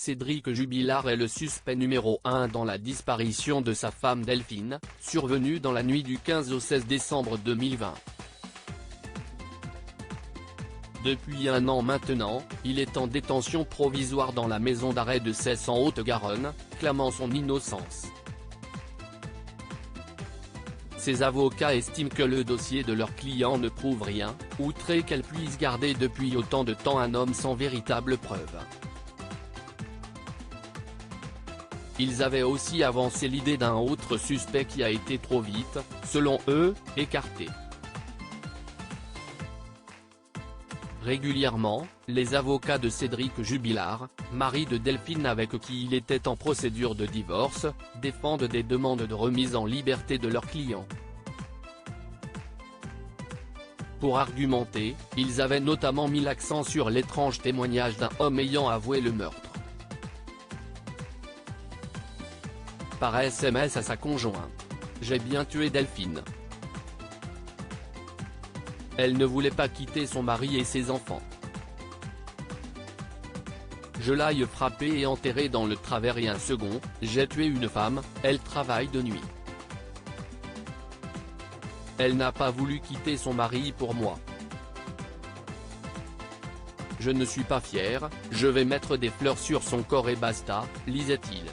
Cédric Jubilard est le suspect numéro 1 dans la disparition de sa femme Delphine, survenue dans la nuit du 15 au 16 décembre 2020. Depuis un an maintenant, il est en détention provisoire dans la maison d'arrêt de Cesse en Haute-Garonne, clamant son innocence. Ses avocats estiment que le dossier de leur client ne prouve rien, outré qu'elle puisse garder depuis autant de temps un homme sans véritable preuve. Ils avaient aussi avancé l'idée d'un autre suspect qui a été trop vite, selon eux, écarté. Régulièrement, les avocats de Cédric Jubilard, mari de Delphine avec qui il était en procédure de divorce, défendent des demandes de remise en liberté de leurs clients. Pour argumenter, ils avaient notamment mis l'accent sur l'étrange témoignage d'un homme ayant avoué le meurtre par SMS à sa conjointe. « J'ai bien tué Delphine. Elle ne voulait pas quitter son mari et ses enfants. Je l'ai frappée et enterrée dans le travers et un second, j'ai tué une femme, elle travaille de nuit. Elle n'a pas voulu quitter son mari pour moi. Je ne suis pas fier, je vais mettre des fleurs sur son corps et basta », lisait-il.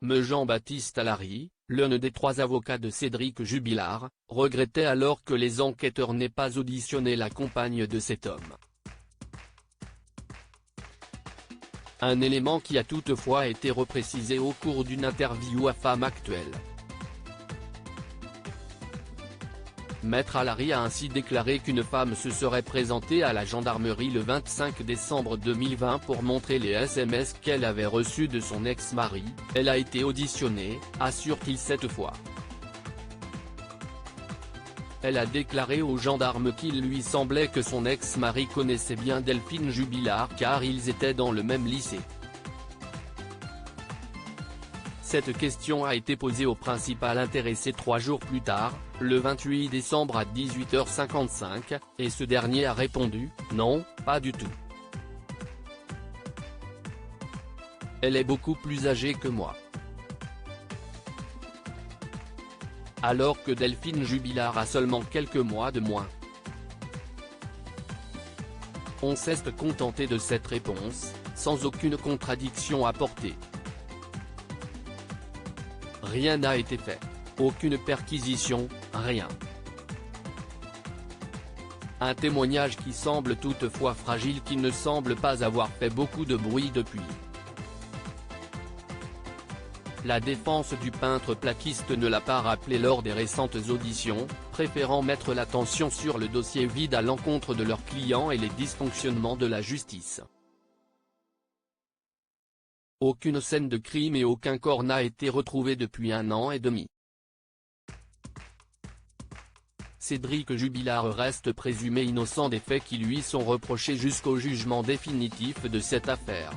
Me Jean-Baptiste Allary, l'un des 3 avocats de Cédric Jubilard, regrettait alors que les enquêteurs n'aient pas auditionné la compagne de cet homme. Un élément qui a toutefois été reprécisé au cours d'une interview à Femme Actuelle. Maître Allary a ainsi déclaré qu'une femme se serait présentée à la gendarmerie le 25 décembre 2020 pour montrer les SMS qu'elle avait reçus de son ex-mari. Elle a été auditionnée, assure-t-il cette fois. Elle a déclaré aux gendarmes qu'il lui semblait que son ex-mari connaissait bien Delphine Jubilard car ils étaient dans le même lycée. Cette question a été posée au principal intéressé 3 jours plus tard, le 28 décembre à 18h55, et ce dernier a répondu « Non, pas du tout. Elle est beaucoup plus âgée que moi. » Alors que Delphine Jubilard a seulement quelques mois de moins. On s'est contenté de cette réponse, sans aucune contradiction apportée. Rien n'a été fait. Aucune perquisition, rien. Un témoignage qui semble toutefois fragile qui ne semble pas avoir fait beaucoup de bruit depuis. La défense du peintre plaquiste ne l'a pas rappelé lors des récentes auditions, préférant mettre l'attention sur le dossier vide à l'encontre de leurs clients et les dysfonctionnements de la justice. Aucune scène de crime et aucun corps n'a été retrouvé depuis 1 an et demi. Cédric Jubilard reste présumé innocent des faits qui lui sont reprochés jusqu'au jugement définitif de cette affaire.